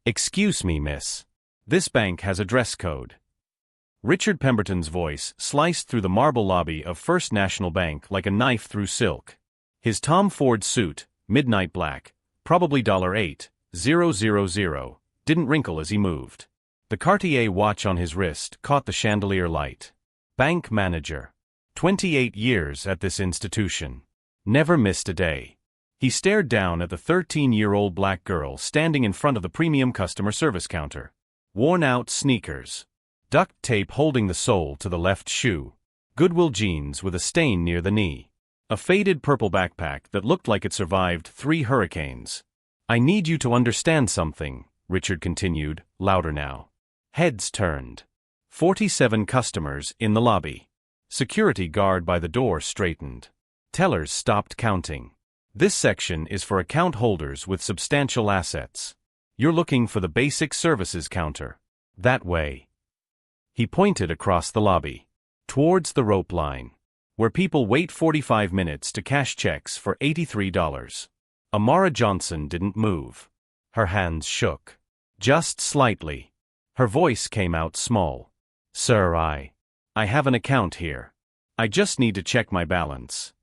Excuse me, miss. This bank has a dress code. Richard Pemberton's voice sliced through the marble lobby of First National Bank like a knife through silk. His Tom Ford suit, midnight black, probably $8,000, didn't wrinkle as he moved. The Cartier watch on his wrist caught the chandelier light. Bank manager. 28 years at this institution. Never missed a day. He stared down at the 13-year-old black girl standing in front of the premium customer service counter. Worn-out sneakers. Duct tape holding the sole to the left shoe. Goodwill jeans with a stain near the knee. A faded purple backpack that looked like it survived 3 hurricanes. I need you to understand something, Richard continued, louder now. Heads turned. 47 customers in the lobby. Security guard by the door straightened. Tellers stopped counting. This section is for account holders with substantial assets. You're looking for the basic services counter. That way. He pointed across the lobby. Towards the rope line. Where people wait 45 minutes to cash checks for $83. Amara Johnson didn't move. Her hands shook. Just slightly. Her voice came out small. Sir, I have an account here. I just need to check my balance.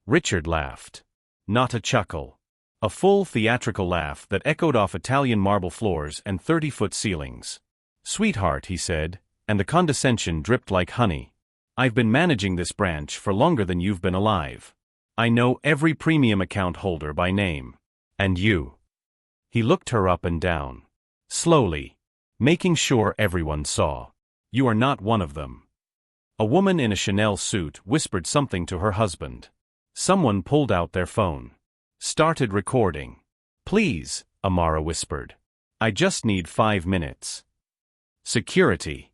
Richard laughed. Not a chuckle. A full theatrical laugh that echoed off Italian marble floors and 30-foot ceilings. Sweetheart, he said, and the condescension dripped like honey. I've been managing this branch for longer than you've been alive. I know every premium account holder by name. And you. He looked her up and down. Slowly. Making sure everyone saw. You are not one of them. A woman in a Chanel suit whispered something to her husband. Someone pulled out their phone. Started recording. Please, Amara whispered. I just need 5 minutes. Security.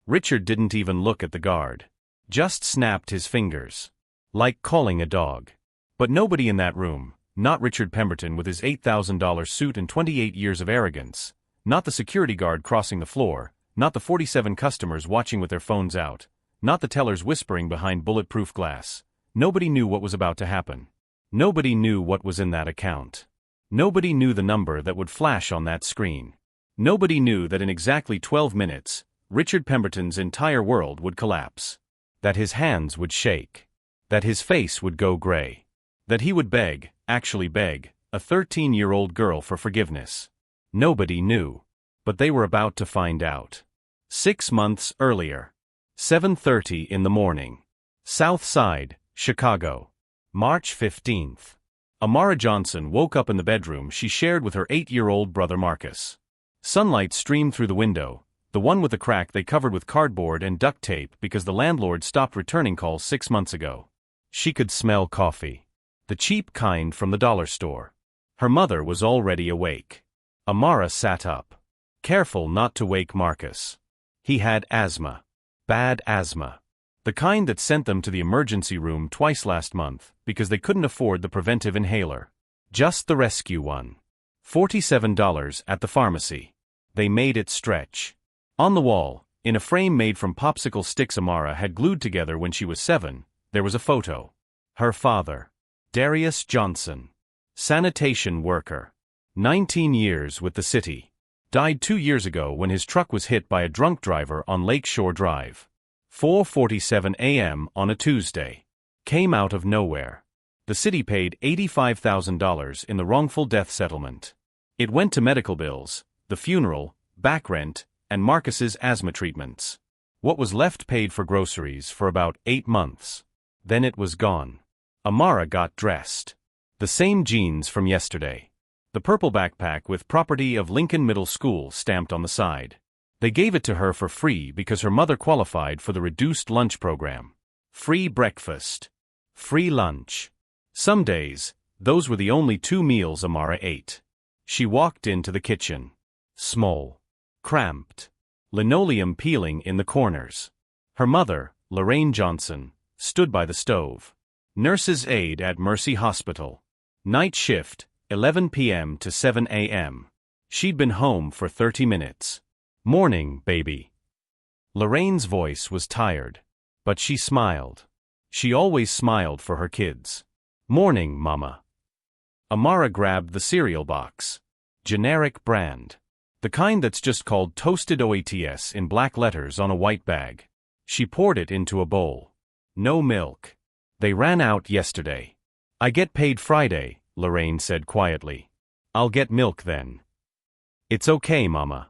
Richard didn't even look at the guard. Just snapped his fingers. Like calling a dog. But nobody in that room, not Richard Pemberton with his $8,000 suit and 28 years of arrogance, not the security guard crossing the floor, not the 47 customers watching with their phones out, not the tellers whispering behind bulletproof glass. Nobody knew what was about to happen. Nobody knew what was in that account. Nobody knew the number that would flash on that screen. Nobody knew that in exactly 12 minutes, Richard Pemberton's entire world would collapse. That his hands would shake. That his face would go gray. That he would beg, actually beg, a 13-year-old girl for forgiveness. Nobody knew. But they were about to find out. 6 months earlier. 7:30 in the morning. South Side, Chicago. March 15th. Amara Johnson woke up in the bedroom she shared with her 8-year-old brother Marcus. Sunlight streamed through the window, the one with the crack they covered with cardboard and duct tape because the landlord stopped returning calls 6 months ago. She could smell coffee. The cheap kind from the dollar store. Her mother was already awake. Amara sat up. Careful not to wake Marcus. He had asthma. Bad asthma. The kind that sent them to the emergency room twice last month because they couldn't afford the preventive inhaler. Just the rescue one. $47 at the pharmacy. They made it stretch. On the wall, in a frame made from popsicle sticks Amara had glued together when she was 7, there was a photo. Her father. Darius Johnson. Sanitation worker. 19 years with the city. Died 2 years ago when his truck was hit by a drunk driver on Lake Shore Drive. 4:47 a.m. on a Tuesday. Came out of nowhere. The city paid $85,000 in the wrongful death settlement. It went to medical bills, the funeral, back rent, and Marcus's asthma treatments. What was left paid for groceries for about 8 months. Then it was gone. Amara got dressed. The same jeans from yesterday. The purple backpack with property of Lincoln Middle School stamped on the side. They gave it to her for free because her mother qualified for the reduced lunch program. Free breakfast. Free lunch. Some days, those were the only 2 meals Amara ate. She walked into the kitchen. Small. Cramped. Linoleum peeling in the corners. Her mother, Lorraine Johnson, stood by the stove. Nurse's aide at Mercy Hospital. Night shift, 11 p.m. to 7 a.m. She'd been home for 30 minutes. Morning, baby. Lorraine's voice was tired. But she smiled. She always smiled for her kids. Morning, Mama. Amara grabbed the cereal box. Generic brand. The kind that's just called Toasted Oats in black letters on a white bag. She poured it into a bowl. No milk. They ran out yesterday. I get paid Friday, Lorraine said quietly. I'll get milk then. It's okay, Mama.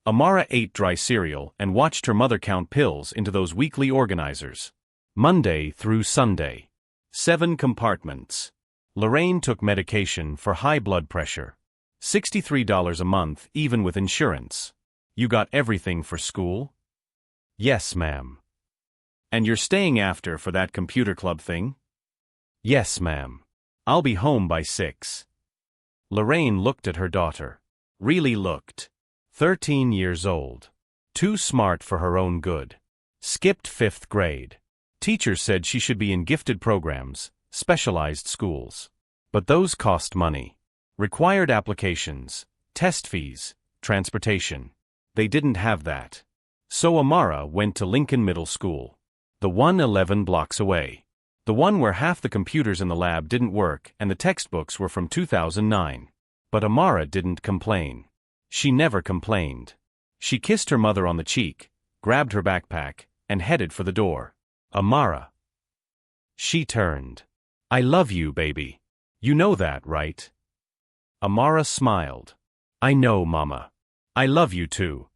Amara ate dry cereal and watched her mother count pills into those weekly organizers. Monday through Sunday. 7 compartments. Lorraine took medication for high blood pressure. $63 a month, even with insurance. You got everything for school? Yes, ma'am. And you're staying after for that computer club thing? Yes, ma'am. I'll be home by 6. Lorraine looked at her daughter. Really looked. 13 years old. Too smart for her own good. Skipped 5th grade. Teacher said she should be in gifted programs, specialized schools. But those cost money. Required applications, test fees, transportation. They didn't have that. So Amara went to Lincoln Middle School. The one 11 blocks away. The one where half the computers in the lab didn't work and the textbooks were from 2009. But Amara didn't complain. She never complained. She kissed her mother on the cheek, grabbed her backpack, and headed for the door. Amara. She turned. I love you, baby. You know that, right? Amara smiled. I know, Mama. I love you too.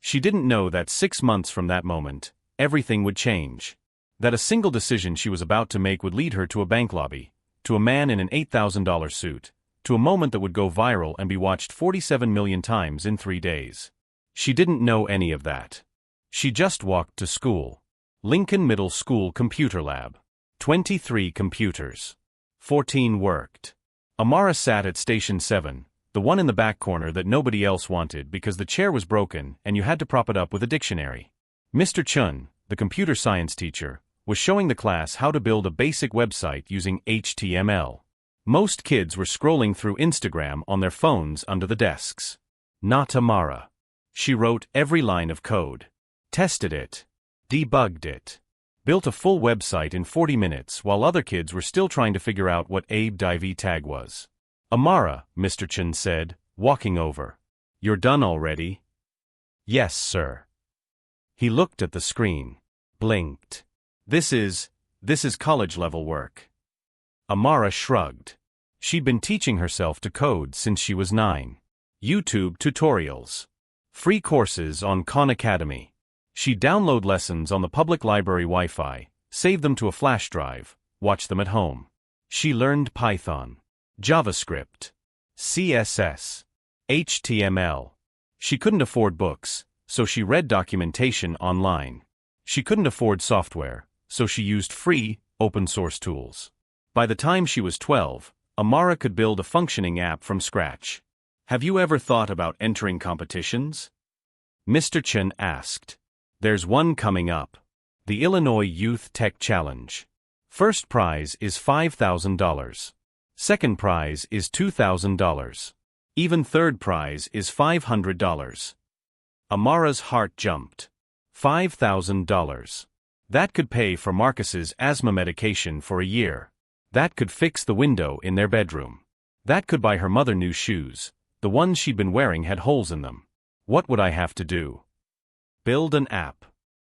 She didn't know that 6 months from that moment, everything would change. That a single decision she was about to make would lead her to a bank lobby, to a man in an $8,000 suit, to a moment that would go viral and be watched 47 million times in 3 days. She didn't know any of that. She just walked to school. Lincoln Middle School Computer Lab. 23 computers. 14 worked. Amara sat at Station 7, the one in the back corner that nobody else wanted because the chair was broken and you had to prop it up with a dictionary. Mr. Chun, the computer science teacher, was showing the class how to build a basic website using HTML. Most kids were scrolling through Instagram on their phones under the desks. Not Amara. She wrote every line of code. Tested it. Debugged it. Built a full website in 40 minutes while other kids were still trying to figure out what Abe tag was. Amara, Mr. Chun said, walking over. You're done already? Yes, sir. He looked at the screen. Blinked. This is college-level work. Amara shrugged. She'd been teaching herself to code since she was 9. YouTube tutorials. Free courses on Khan Academy. She'd download lessons on the public library Wi-Fi, save them to a flash drive, watch them at home. She learned Python, JavaScript, CSS, HTML. She couldn't afford books, so she read documentation online. She couldn't afford software, so she used free, open-source tools. By the time she was 12, Amara could build a functioning app from scratch. Have you ever thought about entering competitions? Mr. Chun asked. There's one coming up. The Illinois Youth Tech Challenge. First prize is $5,000. Second prize is $2,000. Even third prize is $500. Amara's heart jumped. $5,000. That could pay for Marcus's asthma medication for a year. That could fix the window in their bedroom. That could buy her mother new shoes. The ones she'd been wearing had holes in them. What would I have to do? Build an app.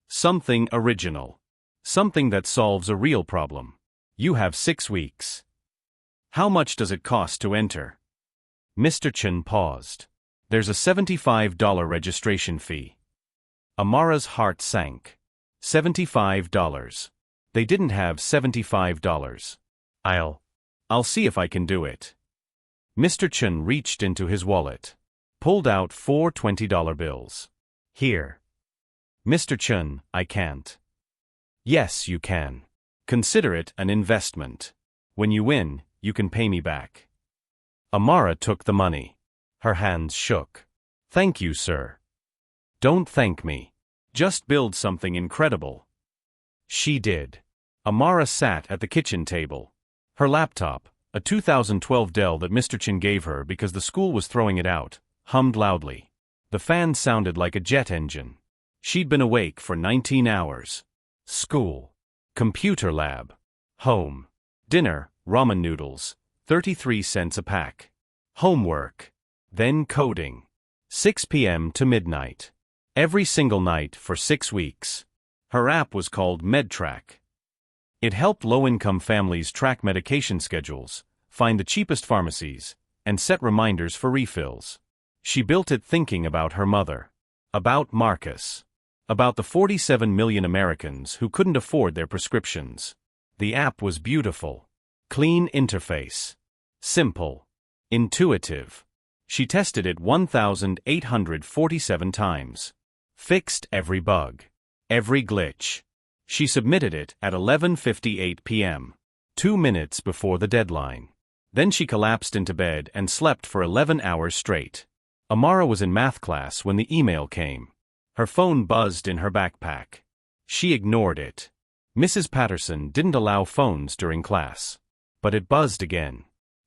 Something original. Something that solves a real problem. You have 6 weeks. How much does it cost to enter? Mr. Chun paused. There's a $75 registration fee. Amara's heart sank. $75. They didn't have $75. I'll see if I can do it. Mr. Chun reached into his wallet. Pulled out 4 $20 bills. Here. Mr. Chun, I can't. Yes, you can. Consider it an investment. When you win, you can pay me back. Amara took the money. Her hands shook. Thank you, sir. Don't thank me. Just build something incredible. She did. Amara sat at the kitchen table. Her laptop, a 2012 Dell that Mr. Chun gave her because the school was throwing it out, hummed loudly. The fan sounded like a jet engine. She'd been awake for 19 hours. School. Computer lab. Home. Dinner, ramen noodles, 33 cents a pack. Homework. Then coding. 6 p.m. to midnight. Every single night for 6 weeks. Her app was called MedTrack. It helped low-income families track medication schedules, find the cheapest pharmacies, and set reminders for refills. She built it thinking about her mother. About Marcus. About the 47 million Americans who couldn't afford their prescriptions. The app was beautiful. Clean interface. Simple. Intuitive. She tested it 1,847 times. Fixed every bug. Every glitch. She submitted it at 11:58 p.m. 2 minutes before the deadline. Then she collapsed into bed and slept for 11 hours straight. Amara was in math class when the email came. Her phone buzzed in her backpack. She ignored it. Mrs. Patterson didn't allow phones during class. But it buzzed again.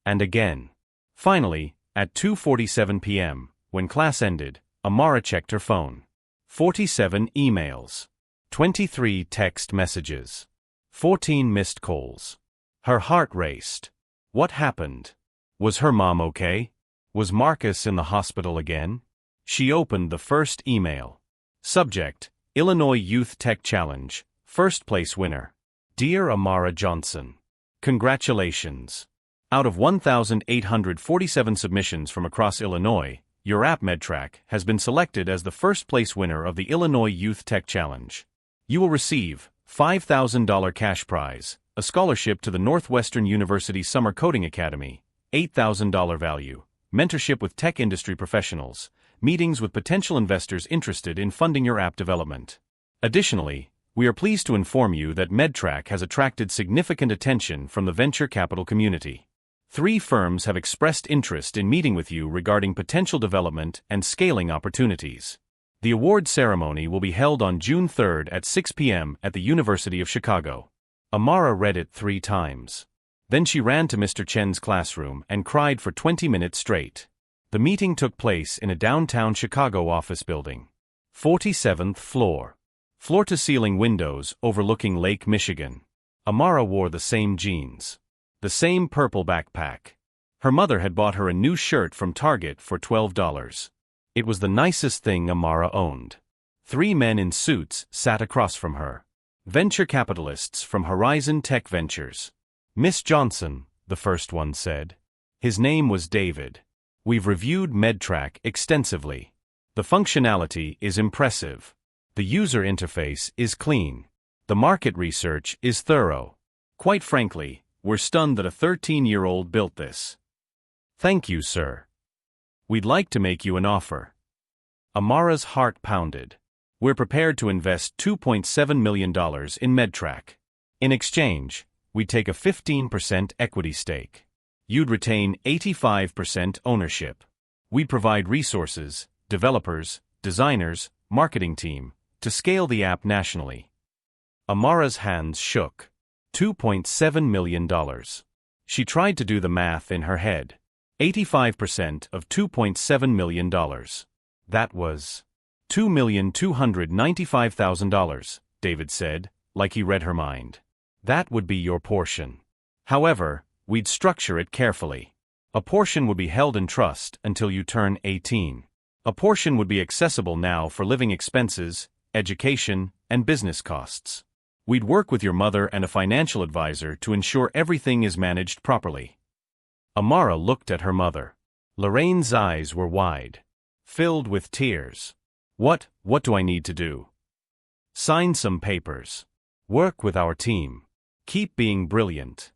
And again. Finally, at 2:47 p.m., when class ended, Amara checked her phone. 47 emails. 23 text messages. 14 missed calls. Her heart raced. What happened? Was her mom okay? Was Marcus in the hospital again? She opened the first email. Subject: Illinois Youth Tech Challenge, first place winner. Dear Amara Johnson. Congratulations. Out of 1,847 submissions from across Illinois, your app MedTrack has been selected as the first place winner of the Illinois Youth Tech Challenge. You will receive $5,000 cash prize, a scholarship to the Northwestern University Summer Coding Academy, $8,000 value, mentorship with tech industry professionals, meetings with potential investors interested in funding your app development. Additionally, we are pleased to inform you that MedTrack has attracted significant attention from the venture capital community. 3 firms have expressed interest in meeting with you regarding potential development and scaling opportunities. The award ceremony will be held on June 3rd at 6 p.m. at the University of Chicago. Amara read it 3 times. Then she ran to Mr. Chen's classroom and cried for 20 minutes straight. The meeting took place in a downtown Chicago office building. 47th floor. Floor-to-ceiling windows overlooking Lake Michigan. Amara wore the same jeans. The same purple backpack. Her mother had bought her a new shirt from Target for $12. It was the nicest thing Amara owned. 3 men in suits sat across from her. Venture capitalists from Horizon Tech Ventures. Miss Johnson, the first one said. His name was David. We've reviewed MedTrack extensively. The functionality is impressive. The user interface is clean. The market research is thorough. Quite frankly, we're stunned that a 13-year-old built this. Thank you, sir. We'd like to make you an offer. Amara's heart pounded. We're prepared to invest $2.7 million in MedTrack. In exchange, we'd take a 15% equity stake. You'd retain 85% ownership. We'd provide resources, developers, designers, marketing team, to scale the app nationally. Amara's hands shook. $2.7 million. She tried to do the math in her head. 85% of $2.7 million. That was $2,295,000, David said, like he read her mind. That would be your portion. However, we'd structure it carefully. A portion would be held in trust until you turn 18. A portion would be accessible now for living expenses, education, and business costs. We'd work with your mother and a financial advisor to ensure everything is managed properly. Amara looked at her mother. Lorraine's eyes were wide, filled with tears. What do I need to do? Sign some papers. Work with our team. Keep being brilliant.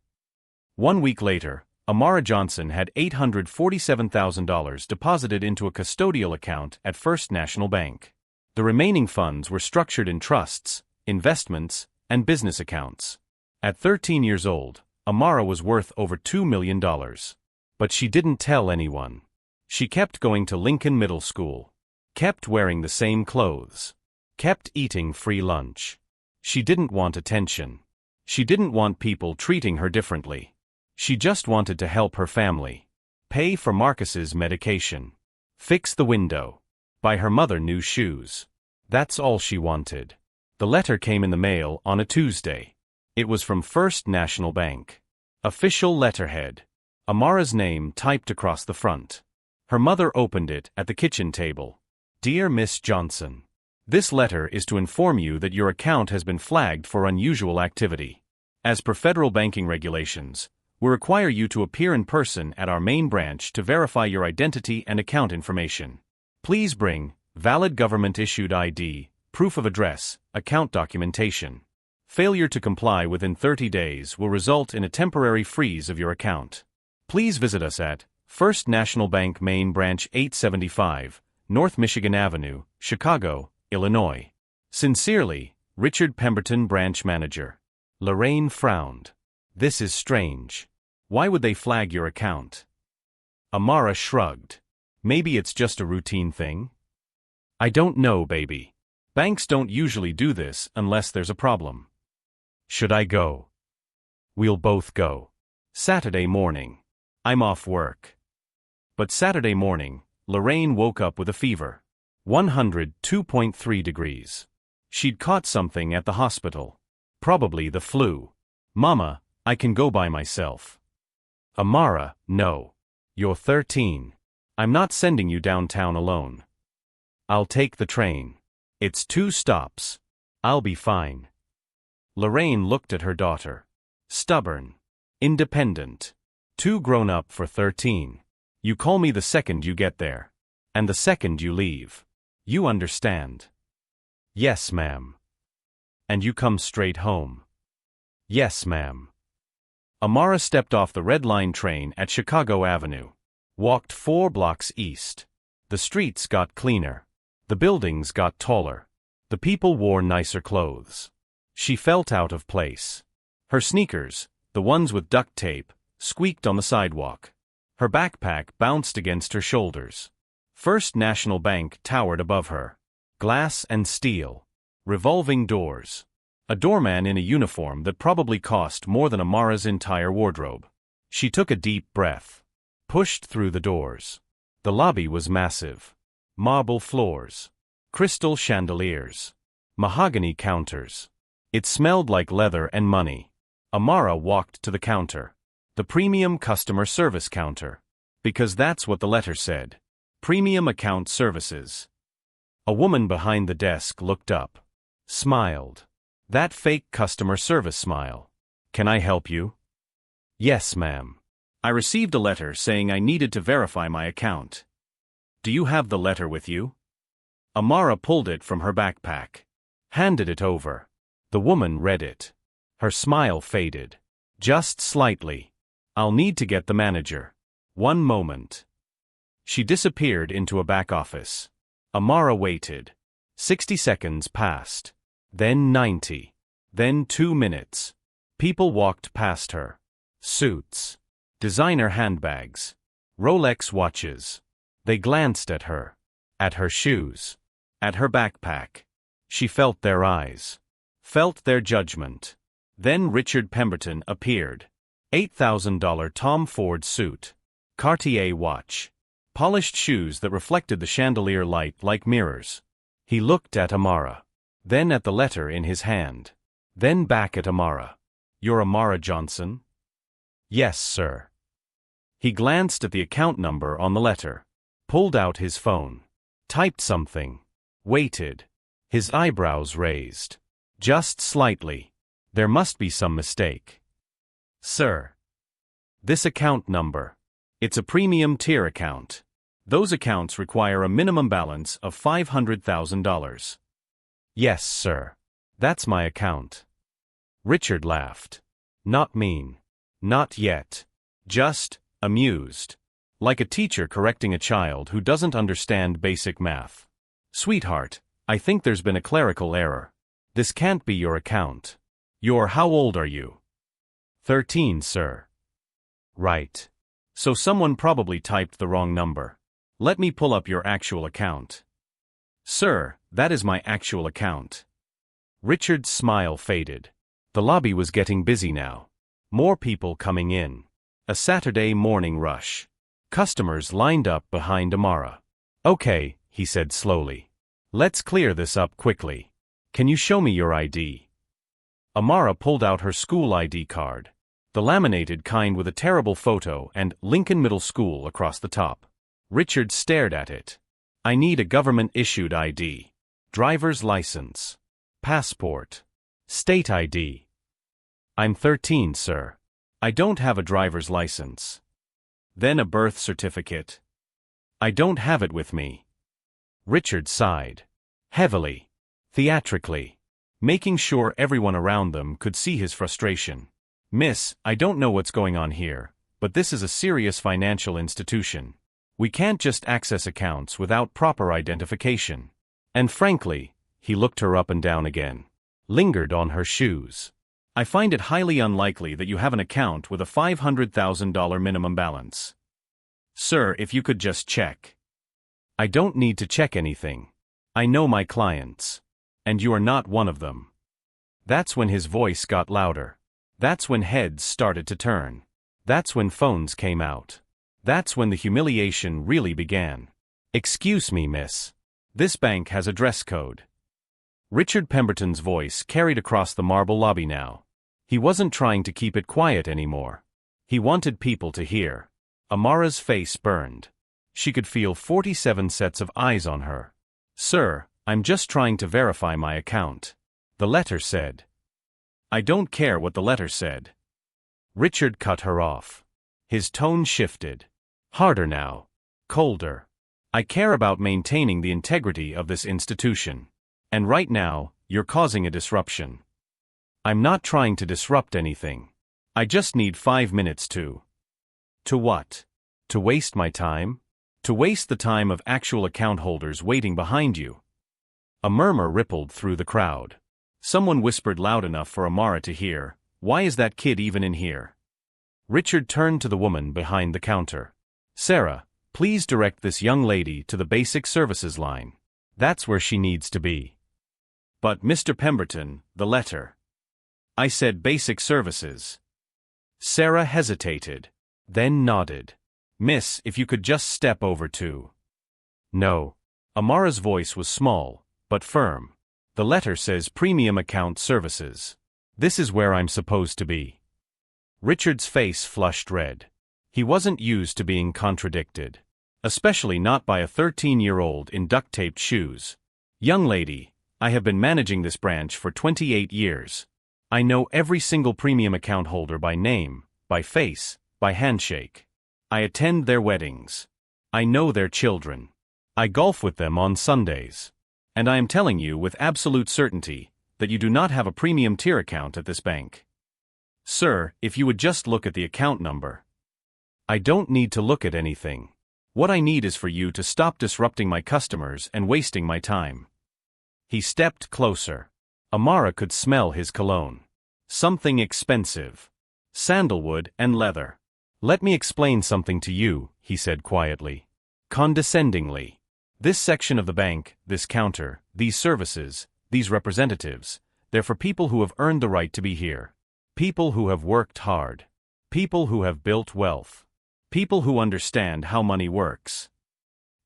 1 week later, Amara Johnson had $847,000 deposited into a custodial account at First National Bank. The remaining funds were structured in trusts, investments, and business accounts. At 13 years old, Amara was worth over $2 million. But she didn't tell anyone. She kept going to Lincoln Middle School. Kept wearing the same clothes. Kept eating free lunch. She didn't want attention. She didn't want people treating her differently. She just wanted to help her family. Pay for Marcus's medication. Fix the window. Buy her mother new shoes. That's all she wanted. The letter came in the mail on a Tuesday. It was from First National Bank. Official letterhead. Amara's name typed across the front. Her mother opened it at the kitchen table. Dear Miss Johnson, this letter is to inform you that your account has been flagged for unusual activity. As per federal banking regulations, we require you to appear in person at our main branch to verify your identity and account information. Please bring valid government-issued ID, proof of address, account documentation. Failure to comply within 30 days will result in a temporary freeze of your account. Please visit us at First National Bank Main Branch 875, North Michigan Avenue, Chicago, Illinois. Sincerely, Richard Pemberton, Branch Manager. Lorraine frowned. This is strange. Why would they flag your account? Amara shrugged. Maybe it's just a routine thing? I don't know, baby. Banks don't usually do this unless there's a problem. Should I go? We'll both go. Saturday morning. I'm off work. But Saturday morning, Lorraine woke up with a fever. 102.3 degrees. She'd caught something at the hospital. Probably the flu. Mama, I can go by myself. Amara, no. You're 13. I'm not sending you downtown alone. I'll take the train. It's 2 stops. I'll be fine. Lorraine looked at her daughter. Stubborn. Independent. Too grown up for 13. You call me the second you get there. And the second you leave. You understand? Yes, ma'am. And you come straight home? Yes, ma'am. Amara stepped off the Red Line train at Chicago Avenue. Walked 4 blocks east. The streets got cleaner. The buildings got taller. The people wore nicer clothes. She felt out of place. Her sneakers, the ones with duct tape, squeaked on the sidewalk. Her backpack bounced against her shoulders. First National Bank towered above her. Glass and steel. Revolving doors. A doorman in a uniform that probably cost more than Amara's entire wardrobe. She took a deep breath. Pushed through the doors. The lobby was massive. Marble floors. Crystal chandeliers. Mahogany counters. It smelled like leather and money. Amara walked to the counter. The premium customer service counter. Because that's what the letter said. Premium account services. A woman behind the desk looked up. Smiled. That fake customer service smile. Can I help you? Yes, ma'am. I received a letter saying I needed to verify my account. Do you have the letter with you? Amara pulled it from her backpack. Handed it over. The woman read it. Her smile faded. Just slightly. I'll need to get the manager. One moment. She disappeared into a back office. Amara waited. 60 seconds passed. Then 90. Then 2 minutes. People walked past her. Suits. Designer handbags. Rolex watches. They glanced at her. At her shoes. At her backpack. She felt their eyes. Felt their judgment. Then Richard Pemberton appeared. $8,000 Tom Ford suit. Cartier watch. Polished shoes that reflected the chandelier light like mirrors. He looked at Amara. Then at the letter in his hand. Then back at Amara. You're Amara Johnson? Yes, sir. He glanced at the account number on the letter. Pulled out his phone. Typed something. Waited. His eyebrows raised. Just slightly. There must be some mistake. Sir. This account number. It's a premium tier account. Those accounts require a minimum balance of $500,000. Yes, sir. That's my account. Richard laughed. Not mean. Not yet. Just amused. Like a teacher correcting a child who doesn't understand basic math. Sweetheart, I think there's been a clerical error. This can't be your account. How old are you? 13, sir. Right. So someone probably typed the wrong number. Let me pull up your actual account. Sir, that is my actual account. Richard's smile faded. The lobby was getting busy now. More people coming in. A Saturday morning rush. Customers lined up behind Amara. Okay, he said slowly. Let's clear this up quickly. Can you show me your ID? Amara pulled out her school ID card. The laminated kind with a terrible photo and Lincoln Middle School across the top. Richard stared at it. I need a government-issued ID. Driver's license. Passport. State ID. I'm 13, sir. I don't have a driver's license. Then a birth certificate. I don't have it with me. Richard sighed. Heavily. Theatrically. Making sure everyone around them could see his frustration. Miss, I don't know what's going on here, but this is a serious financial institution. We can't just access accounts without proper identification. And frankly, he looked her up and down again. Lingered on her shoes. I find it highly unlikely that you have an account with a $500,000 minimum balance. Sir, if you could just check. I don't need to check anything. I know my clients. And you are not one of them. That's when his voice got louder. That's when heads started to turn. That's when phones came out. That's when the humiliation really began. Excuse me, miss. This bank has a dress code. Richard Pemberton's voice carried across the marble lobby now. He wasn't trying to keep it quiet anymore. He wanted people to hear. Amara's face burned. She could feel 47 sets of eyes on her. Sir, I'm just trying to verify my account. The letter said. I don't care what the letter said. Richard cut her off. His tone shifted. Harder now. Colder. I care about maintaining the integrity of this institution. And right now, you're causing a disruption. I'm not trying to disrupt anything. I just need 5 minutes to. To what? To waste my time? To waste the time of actual account holders waiting behind you? A murmur rippled through the crowd. Someone whispered loud enough for Amara to hear, "Why is that kid even in here?" Richard turned to the woman behind the counter. Sarah, please direct this young lady to the basic services line. That's where she needs to be. But Mr. Pemberton, the letter. I said basic services. Sarah hesitated, then nodded. Miss, if you could just step over to. No. Amara's voice was small, but firm. The letter says premium account services. This is where I'm supposed to be. Richard's face flushed red. He wasn't used to being contradicted. Especially not by a 13-year-old in duct-taped shoes. Young lady, I have been managing this branch for 28 years. I know every single premium account holder by name, by face, by handshake. I attend their weddings. I know their children. I golf with them on Sundays. And I am telling you with absolute certainty that you do not have a premium tier account at this bank. Sir, if you would just look at the account number. I don't need to look at anything. What I need is for you to stop disrupting my customers and wasting my time. He stepped closer. Amara could smell his cologne. Something expensive. Sandalwood and leather. Let me explain something to you, he said quietly. Condescendingly. This section of the bank, this counter, these services, these representatives, they're for people who have earned the right to be here. People who have worked hard. People who have built wealth. People who understand how money works.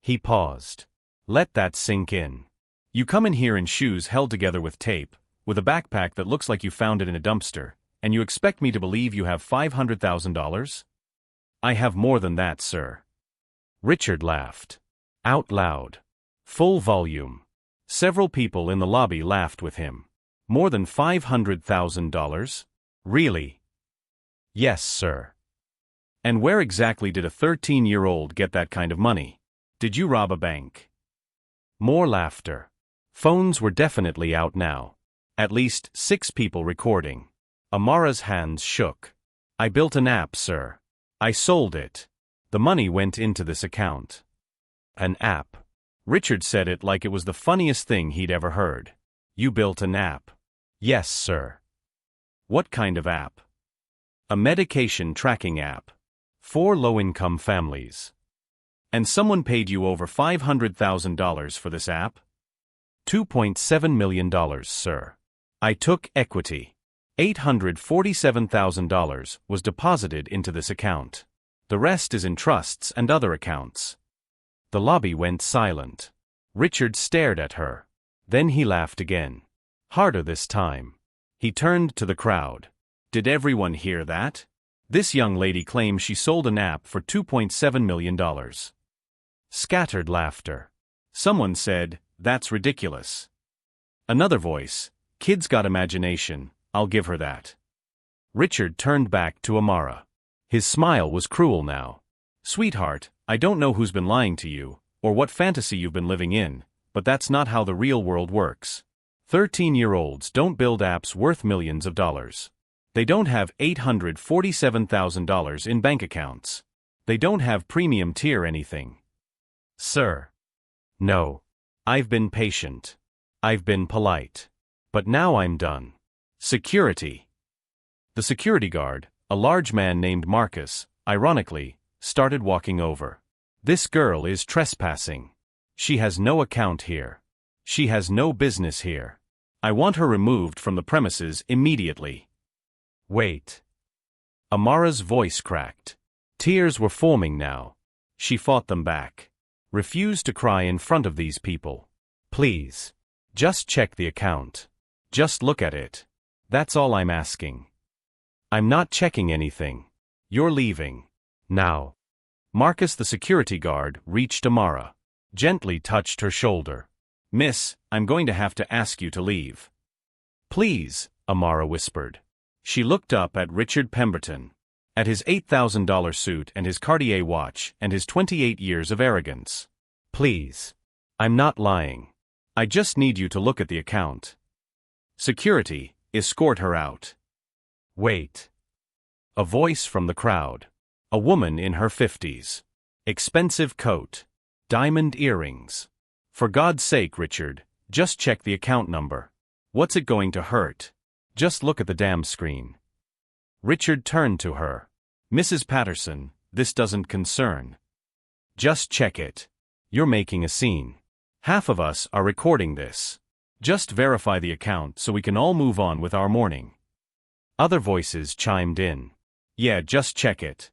He paused. Let that sink in. You come in here in shoes held together with tape, with a backpack that looks like you found it in a dumpster, and you expect me to believe you have $500,000? I have more than that, sir. Richard laughed. Out loud. Full volume. Several people in the lobby laughed with him. More than $500,000? Really? Yes, sir. And where exactly did a 13-year-old get that kind of money? Did you rob a bank? More laughter. Phones were definitely out now. At least 6 people recording. Amara's hands shook. I built an app, sir. I sold it. The money went into this account. An app. Richard said it like it was the funniest thing he'd ever heard. You built an app. Yes, sir. What kind of app? A medication tracking app. For low-income families. And someone paid you over $500,000 for this app? $2.7 million, sir. I took equity. $847,000 was deposited into this account. The rest is in trusts and other accounts. The lobby went silent. Richard stared at her. Then he laughed again. Harder this time. He turned to the crowd. Did everyone hear that? This young lady claims she sold an app for $2.7 million. Scattered laughter. Someone said, "That's ridiculous." Another voice, "Kid's got imagination, I'll give her that." Richard turned back to Amara. His smile was cruel now. "Sweetheart, I don't know who's been lying to you, or what fantasy you've been living in, but that's not how the real world works. 13-year-olds don't build apps worth millions of dollars. They don't have $847,000 in bank accounts. They don't have premium tier anything. Sir. No. I've been patient. I've been polite. But now I'm done. Security." The security guard, a large man named Marcus, ironically, started walking over. "This girl is trespassing. She has no account here. She has no business here. I want her removed from the premises immediately." "Wait." Amara's voice cracked. Tears were forming now. She fought them back. "Refuse to cry in front of these people. Please. Just check the account. Just look at it. That's all I'm asking." "I'm not checking anything. You're leaving. Now." Marcus, the security guard, reached Amara. Gently touched her shoulder. "Miss, I'm going to have to ask you to leave." "Please," Amara whispered. She looked up at Richard Pemberton. At his $8,000 suit and his Cartier watch and his 28 years of arrogance. "Please. I'm not lying. I just need you to look at the account." Security, escort her out. "Wait." A voice from the crowd. A woman in her 50s. Expensive coat. Diamond earrings. "For God's sake, Richard, just check the account number. What's it going to hurt? Just look at the damn screen." Richard turned to her. "Mrs. Patterson, this doesn't concern. Just check it. You're making a scene. Half of us are recording this. Just verify the account so we can all move on with our morning." Other voices chimed in. "Yeah, just check it.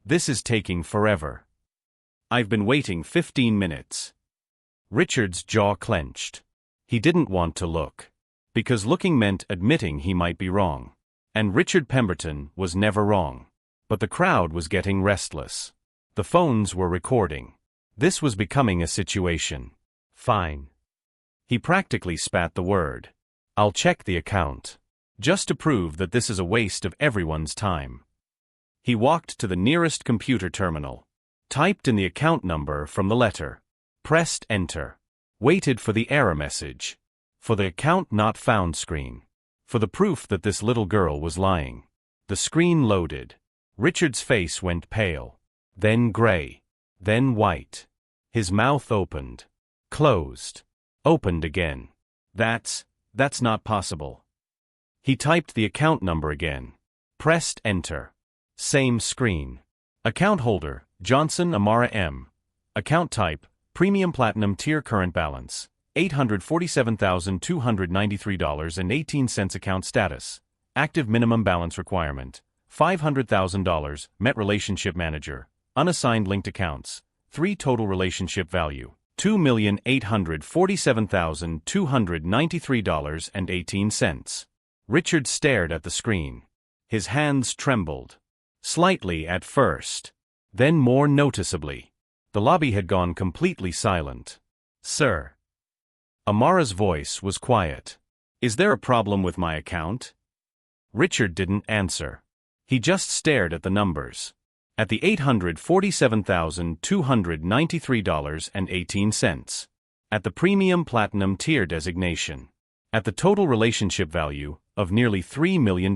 This is taking forever. I've been waiting 15 minutes. Richard's jaw clenched. He didn't want to look. Because looking meant admitting he might be wrong. And Richard Pemberton was never wrong. But the crowd was getting restless. The phones were recording. This was becoming a situation. "Fine." He practically spat the word. "I'll check the account. Just to prove that this is a waste of everyone's time." He walked to the nearest computer terminal. Typed in the account number from the letter. Pressed enter. Waited for the error message. For the account not found screen. For the proof that this little girl was lying. The screen loaded. Richard's face went pale. Then gray. Then white. His mouth opened. Closed. Opened again. That's not possible." He typed the account number again. Pressed enter. Same screen. Account holder, Johnson Amara M. Account type, Premium Platinum Tier. Current balance, $847,293.18. Account status, active minimum balance requirement, $500,000. Met relationship manager, unassigned linked accounts, 3 total relationship value, $2,847,293.18. Richard stared at the screen. His hands trembled. Slightly at first. Then more noticeably. The lobby had gone completely silent. "Sir." Amara's voice was quiet. "Is there a problem with my account?" Richard didn't answer. He just stared at the numbers. At the $847,293.18. At the Premium Platinum Tier designation. At the total relationship value of nearly $3 million.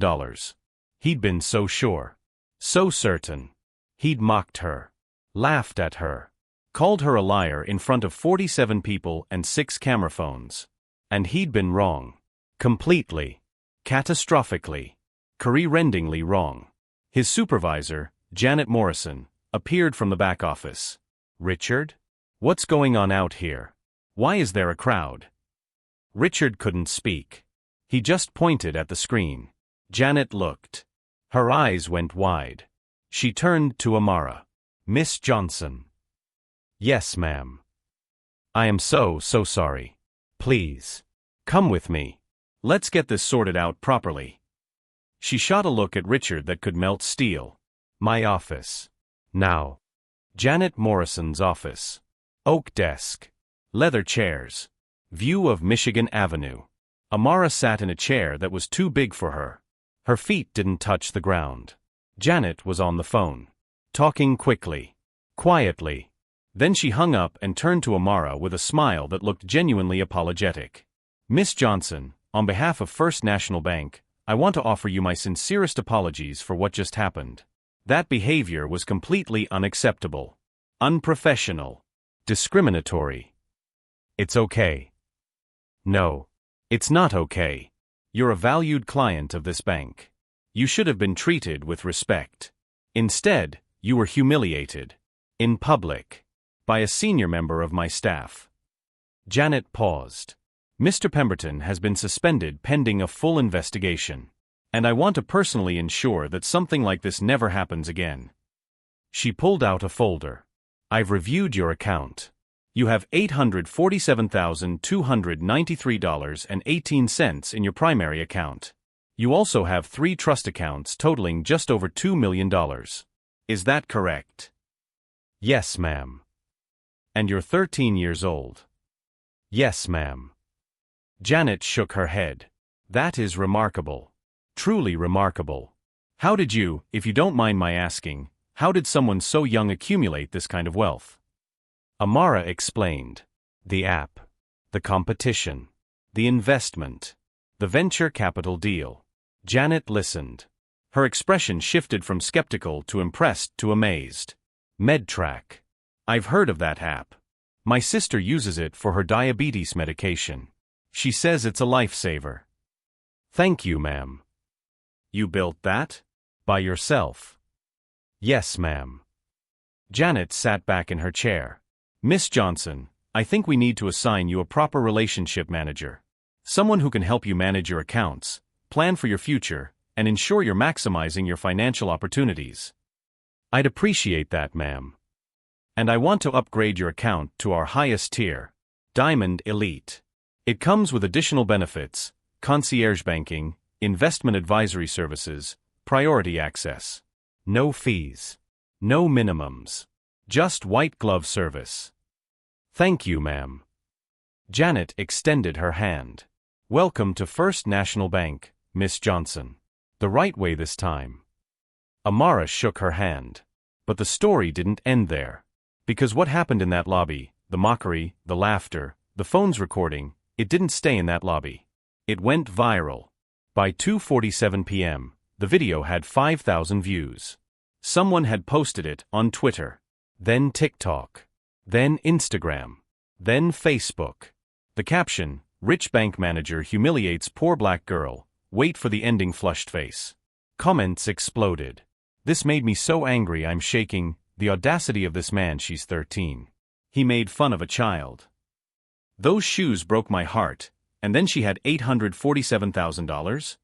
He'd been so sure. So certain. He'd mocked her. Laughed at her. Called her a liar in front of 47 people and 6 camera phones. And he'd been wrong. Completely. Catastrophically. Career-endingly wrong. His supervisor, Janet Morrison, appeared from the back office. "Richard? What's going on out here? Why is there a crowd?" Richard couldn't speak. He just pointed at the screen. Janet looked. Her eyes went wide. She turned to Amara. "Miss Johnson." "Yes, ma'am." "I am so sorry. Please. Come with me. Let's get this sorted out properly." She shot a look at Richard that could melt steel. "My office. Now." Janet Morrison's office. Oak desk. Leather chairs. View of Michigan Avenue. Amara sat in a chair that was too big for her. Her feet didn't touch the ground. Janet was on the phone, talking quickly, quietly. Then she hung up and turned to Amara with a smile that looked genuinely apologetic. "Miss Johnson, on behalf of First National Bank, I want to offer you my sincerest apologies for what just happened. That behavior was completely unacceptable, unprofessional, discriminatory." "It's okay." "No, it's not okay. You're a valued client of this bank. You should have been treated with respect. Instead, you were humiliated, in public, by a senior member of my staff." Janet paused. "Mr. Pemberton has been suspended pending a full investigation, and I want to personally ensure that something like this never happens again." She pulled out a folder. "I've reviewed your account. You have $847,293.18 in your primary account. You also have 3 trust accounts totaling just over $2 million. Is that correct?" "Yes, ma'am." "And you're 13 years old?" "Yes, ma'am." Janet shook her head. "That is remarkable. Truly remarkable. How did you, if you don't mind my asking, how did someone so young accumulate this kind of wealth?" Amara explained. "The app. The competition. The investment. The venture capital deal." Janet listened. Her expression shifted from skeptical to impressed to amazed. "MedTrack. I've heard of that app. My sister uses it for her diabetes medication. She says it's a lifesaver." "Thank you, ma'am." "You built that? By yourself?" "Yes, ma'am." Janet sat back in her chair. "Miss Johnson, I think we need to assign you a proper relationship manager. Someone who can help you manage your accounts, plan for your future, and ensure you're maximizing your financial opportunities." "I'd appreciate that, ma'am. And I want to upgrade your account to our highest tier, Diamond Elite. It comes with additional benefits: concierge banking, investment advisory services, priority access. No fees. No minimums. Just white glove service." "Thank you, ma'am." Janet extended her hand. "Welcome to First National Bank, Miss Johnson. The right way this time." Amara shook her hand. But the story didn't end there. Because what happened in that lobby, the mockery, the laughter, the phones recording, it didn't stay in that lobby. It went viral. By 2:47 p.m., the video had 5,000 views. Someone had posted it on Twitter, then TikTok, then Instagram, then Facebook. The caption: "Rich bank manager humiliates poor black girl, wait for the ending flushed face." Comments exploded. "This made me so angry I'm shaking. The audacity of this man, she's 13. He made fun of a child. Those shoes broke my heart, and then she had $847,000?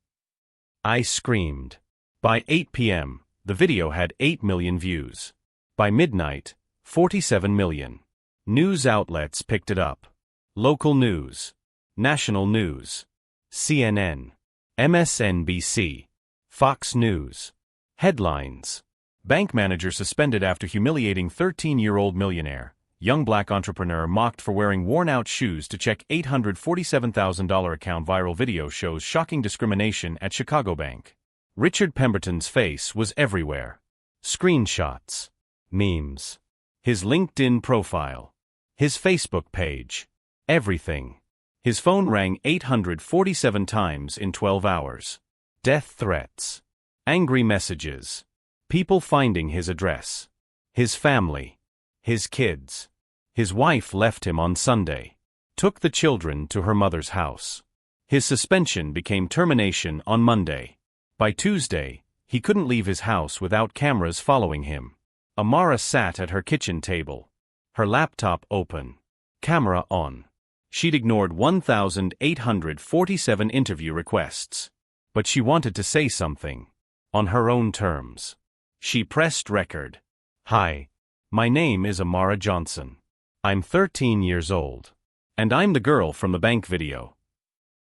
I screamed. By 8 p.m., the video had 8 million views. By midnight, 47 million. News outlets picked it up. Local news, national news, CNN, MSNBC, Fox News. Headlines: Bank manager suspended after humiliating 13-year-old millionaire. Young black entrepreneur mocked for wearing worn-out shoes to check $847,000 account. Viral video shows shocking discrimination at Chicago bank. Richard Pemberton's face was everywhere. Screenshots. Memes. His LinkedIn profile. His Facebook page. Everything. His phone rang 847 times in 12 hours. Death threats. Angry messages. People finding his address. His family. His kids. His wife left him on Sunday. Took the children to her mother's house. His suspension became termination on Monday. By Tuesday, he couldn't leave his house without cameras following him. Amara sat at her kitchen table. Her laptop open. Camera on. She'd ignored 1,847 interview requests. But she wanted to say something. On her own terms. She pressed record. Hi. My name is Amara Johnson. I'm 13 years old. And I'm the girl from the bank video.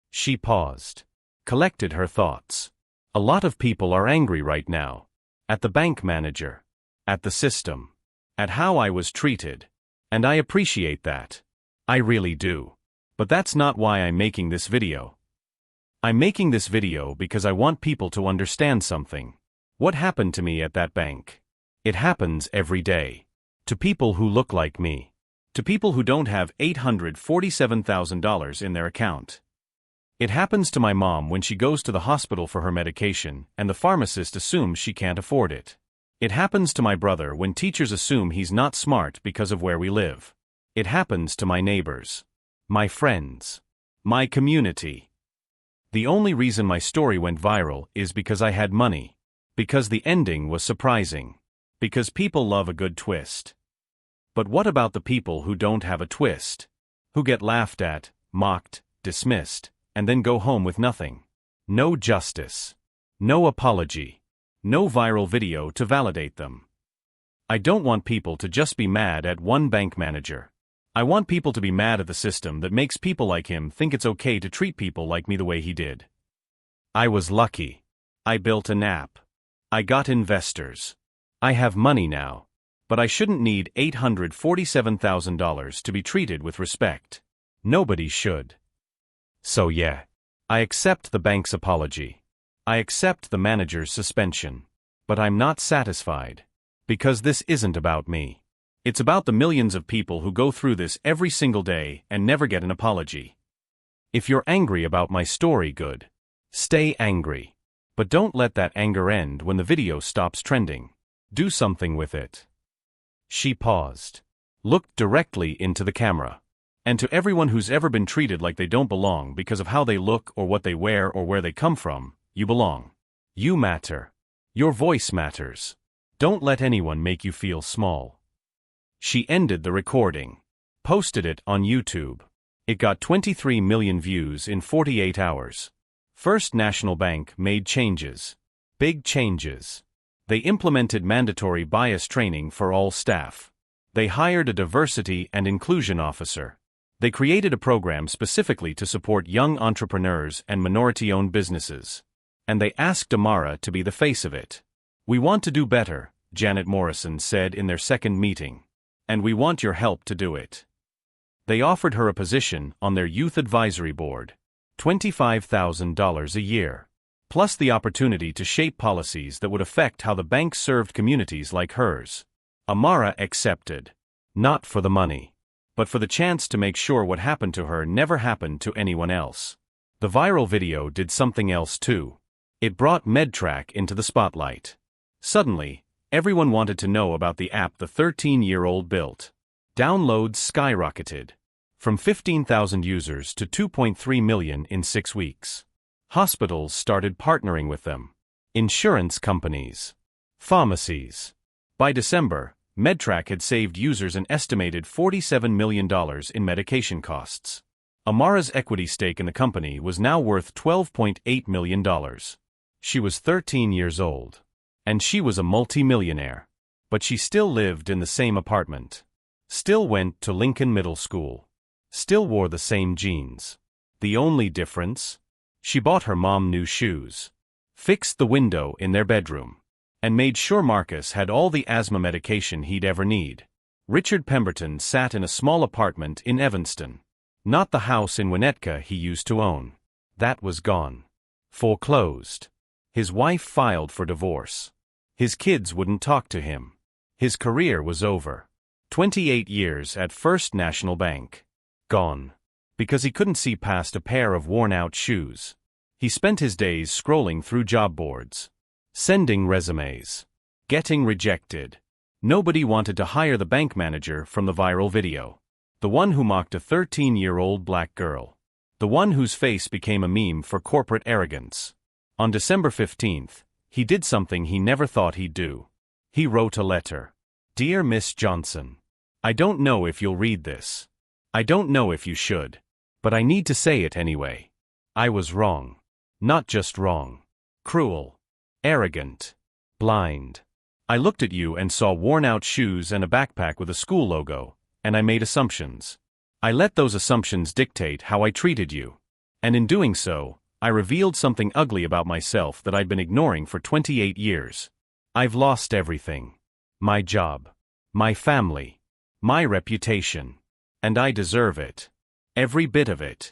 She paused. Collected her thoughts. A lot of people are angry right now. At the bank manager. At the system. at how I was treated. And I appreciate that. I really do. But that's not why I'm making this video. I'm making this video because I want people to understand something. What happened to me at that bank? It happens every day. To people who look like me. To people who don't have $847,000 in their account. It happens to my mom when she goes to the hospital for her medication and the pharmacist assumes she can't afford it. It happens to my brother when teachers assume he's not smart because of where we live. It happens to my neighbors. My friends. My community. The only reason my story went viral is because I had money. Because the ending was surprising. Because people love a good twist. But what about the people who don't have a twist? Who get laughed at, mocked, dismissed, and then go home with nothing? No justice. No apology. No viral video to validate them. I don't want people to just be mad at one bank manager. I want people to be mad at the system that makes people like him think it's okay to treat people like me the way he did. I was lucky. I built an app. I got investors. I have money now. But I shouldn't need $847,000 to be treated with respect. Nobody should. So yeah, I accept the bank's apology. I accept the manager's suspension. But I'm not satisfied. Because this isn't about me. It's about the millions of people who go through this every single day and never get an apology. If you're angry about my story, good. Stay angry. But don't let that anger end when the video stops trending. Do something with it. She paused. Looked directly into the camera. And to everyone who's ever been treated like they don't belong because of how they look or what they wear or where they come from, you belong. You matter. Your voice matters. Don't let anyone make you feel small. She ended the recording. Posted it on YouTube. It got 23 million views in 48 hours. First National Bank made changes. Big changes. They implemented mandatory bias training for all staff. They hired a diversity and inclusion officer. They created a program specifically to support young entrepreneurs and minority-owned businesses. And they asked Amara to be the face of it. We want to do better, Janet Morrison said in their second meeting. And we want your help to do it. They offered her a position on their youth advisory board. $25,000 a year. Plus the opportunity to shape policies that would affect how the bank served communities like hers. Amara accepted. Not for the money. But for the chance to make sure what happened to her never happened to anyone else. The viral video did something else too. It brought MedTrack into the spotlight. Suddenly, everyone wanted to know about the app the 13-year-old built. Downloads skyrocketed. From 15,000 users to 2.3 million in 6 weeks. Hospitals started partnering with them. Insurance companies. Pharmacies. By December, MedTrack had saved users an estimated $47 million in medication costs. Amara's equity stake in the company was now worth $12.8 million. She was 13 years old. And she was a multi-millionaire. But she still lived in the same apartment. Still went to Lincoln Middle School. Still wore the same jeans. The only difference? She bought her mom new shoes. Fixed the window in their bedroom. And made sure Marcus had all the asthma medication he'd ever need. Richard Pemberton sat in a small apartment in Evanston. Not the house in Winnetka he used to own. That was gone. Foreclosed. His wife filed for divorce. His kids wouldn't talk to him. His career was over. 28 years at First National Bank. Gone. Because he couldn't see past a pair of worn-out shoes. He spent his days scrolling through job boards. Sending resumes. Getting rejected. Nobody wanted to hire the bank manager from the viral video. The one who mocked a 13-year-old black girl. The one whose face became a meme for corporate arrogance. On December 15th, he did something he never thought he'd do. He wrote a letter. Dear Miss Johnson. I don't know if you'll read this. I don't know if you should. But I need to say it anyway. I was wrong. Not just wrong. Cruel. Arrogant. Blind. I looked at you and saw worn-out shoes and a backpack with a school logo, and I made assumptions. I let those assumptions dictate how I treated you. And in doing so, I revealed something ugly about myself that I'd been ignoring for 28 years. I've lost everything. My job. my family, my reputation. And I deserve it. Every bit of it.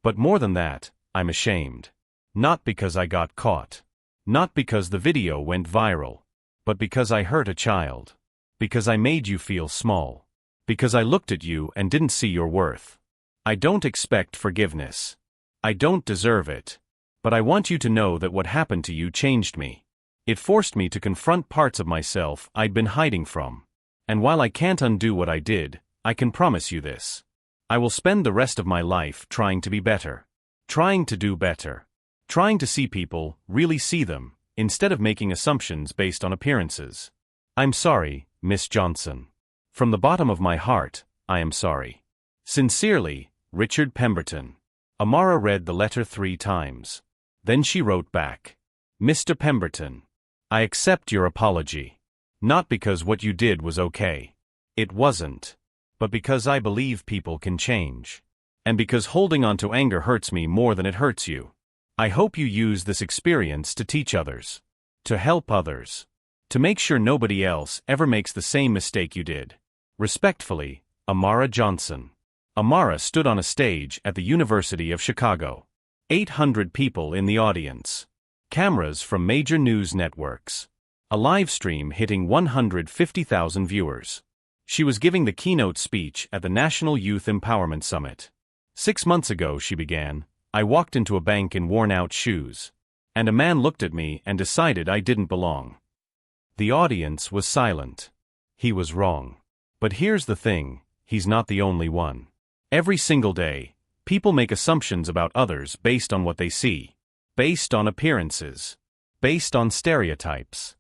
But more than that, I'm ashamed. Not because I got caught. Not because the video went viral. But because I hurt a child. Because I made you feel small. Because I looked at you and didn't see your worth. I don't expect forgiveness. I don't deserve it. But I want you to know that what happened to you changed me. It forced me to confront parts of myself I'd been hiding from. And while I can't undo what I did, I can promise you this. I will spend the rest of my life trying to be better. Trying to do better. Trying to see people, really see them, instead of making assumptions based on appearances. I'm sorry, Miss Johnson. From the bottom of my heart, I am sorry. Sincerely, Richard Pemberton. Amara read the letter 3 times. Then she wrote back. Mr. Pemberton, I accept your apology. Not because what you did was okay. It wasn't. But because I believe people can change. And because holding on to anger hurts me more than it hurts you. I hope you use this experience to teach others. To help others. To make sure nobody else ever makes the same mistake you did. Respectfully, Amara Johnson. Amara stood on a stage at the University of Chicago. 800 people in the audience. Cameras from major news networks. A live stream hitting 150,000 viewers. She was giving the keynote speech at the National Youth Empowerment Summit. 6 months ago, she began, I walked into a bank in worn-out shoes. And a man looked at me and decided I didn't belong. The audience was silent. He was wrong. But here's the thing, he's not the only one. Every single day, people make assumptions about others based on what they see. Based on appearances. Based on stereotypes.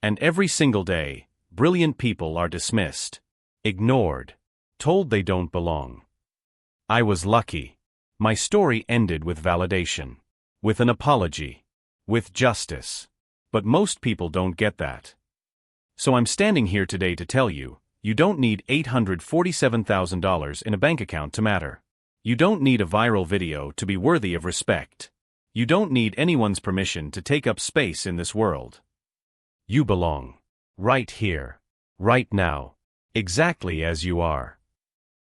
And every single day, brilliant people are dismissed. Ignored. Told they don't belong. I was lucky. My story ended with validation. With an apology. With justice. But most people don't get that. So I'm standing here today to tell you, you don't need $847,000 in a bank account to matter. You don't need a viral video to be worthy of respect. You don't need anyone's permission to take up space in this world. You belong. Right here. Right now. Exactly as you are.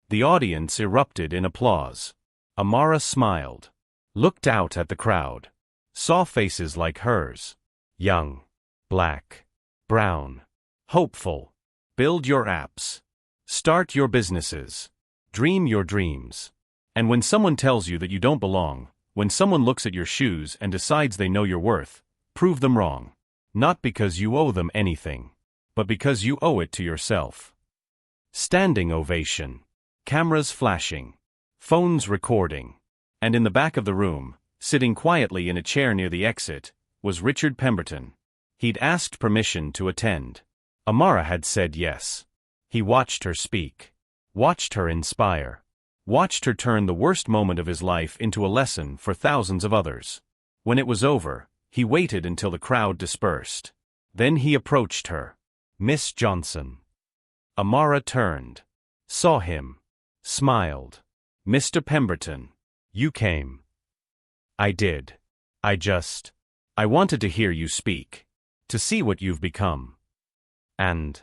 The audience erupted in applause. Amara smiled. Looked out at the crowd. Saw faces like hers. Young. Black. Brown. Hopeful. Build your apps. Start your businesses. Dream your dreams. And when someone tells you that you don't belong, when someone looks at your shoes and decides they know your worth, prove them wrong. Not because you owe them anything, but because you owe it to yourself. Standing ovation. Cameras flashing. Phones recording. And in the back of the room, sitting quietly in a chair near the exit, was Richard Pemberton. He'd asked permission to attend. Amara had said yes. He watched her speak. Watched her inspire. Watched her turn the worst moment of his life into a lesson for thousands of others. When it was over, he waited until the crowd dispersed. Then he approached her. Miss Johnson. Amara turned. Saw him. Smiled. Mr. Pemberton. You came. I did. I wanted to hear you speak. To see what you've become. And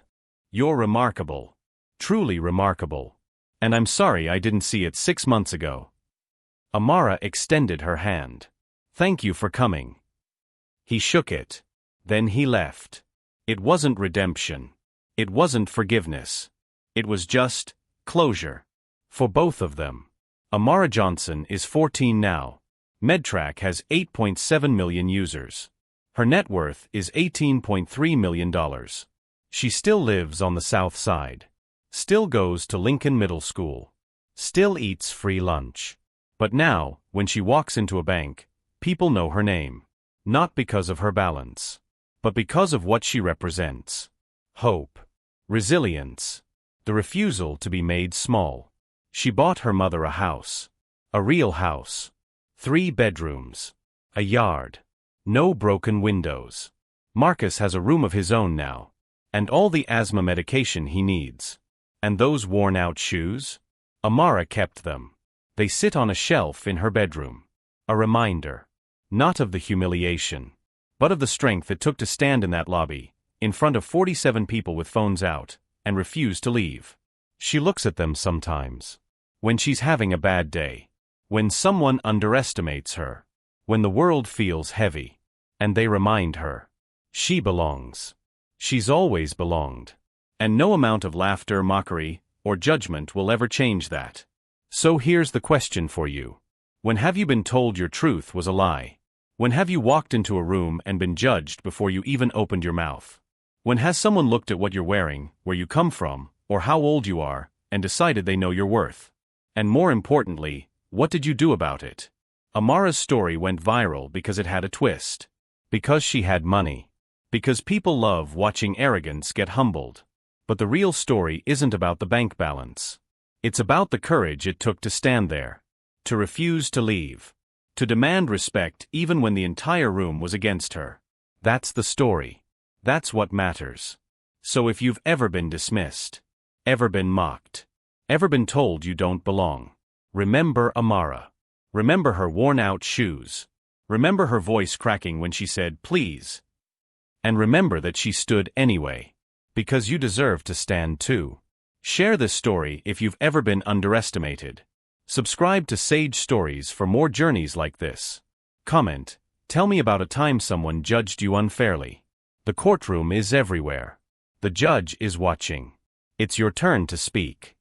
you're remarkable. Truly remarkable. And I'm sorry I didn't see it 6 months ago. Amara extended her hand. Thank you for coming. He shook it. Then he left. It wasn't redemption. It wasn't forgiveness. It was just closure. For both of them. Amara Johnson is 14 now. Medtrack has 8.7 million users. Her net worth is $18.3 million. She still lives on the South Side. Still goes to Lincoln Middle School. Still eats free lunch. But now, when she walks into a bank, people know her name. Not because of her balance. But because of what she represents. Hope. Resilience. The refusal to be made small. She bought her mother a house. A real house. 3 bedrooms. A yard. No broken windows. Marcus has a room of his own now. And all the asthma medication he needs. And those worn-out shoes? Amara kept them. They sit on a shelf in her bedroom. A reminder. Not of the humiliation. But of the strength it took to stand in that lobby, in front of 47 people with phones out, and refuse to leave. She looks at them sometimes. When she's having a bad day. When someone underestimates her. When the world feels heavy. And they remind her. She belongs. She's always belonged. And no amount of laughter, mockery, or judgment will ever change that. So here's the question for you. When have you been told your truth was a lie? When have you walked into a room and been judged before you even opened your mouth? When has someone looked at what you're wearing, where you come from, or how old you are, and decided they know your worth? And more importantly, what did you do about it? Amara's story went viral because it had a twist. Because she had money. Because people love watching arrogance get humbled. But the real story isn't about the bank balance. It's about the courage it took to stand there. To refuse to leave. To demand respect even when the entire room was against her. That's the story. That's what matters. So if you've ever been dismissed, ever been mocked, ever been told you don't belong, remember Amara. Remember her worn-out shoes. Remember her voice cracking when she said, "Please." And remember that she stood anyway. Because you deserve to stand too. Share this story if you've ever been underestimated. Subscribe to Sage Stories for more journeys like this. Comment, tell me about a time someone judged you unfairly. The courtroom is everywhere. The judge is watching. It's your turn to speak.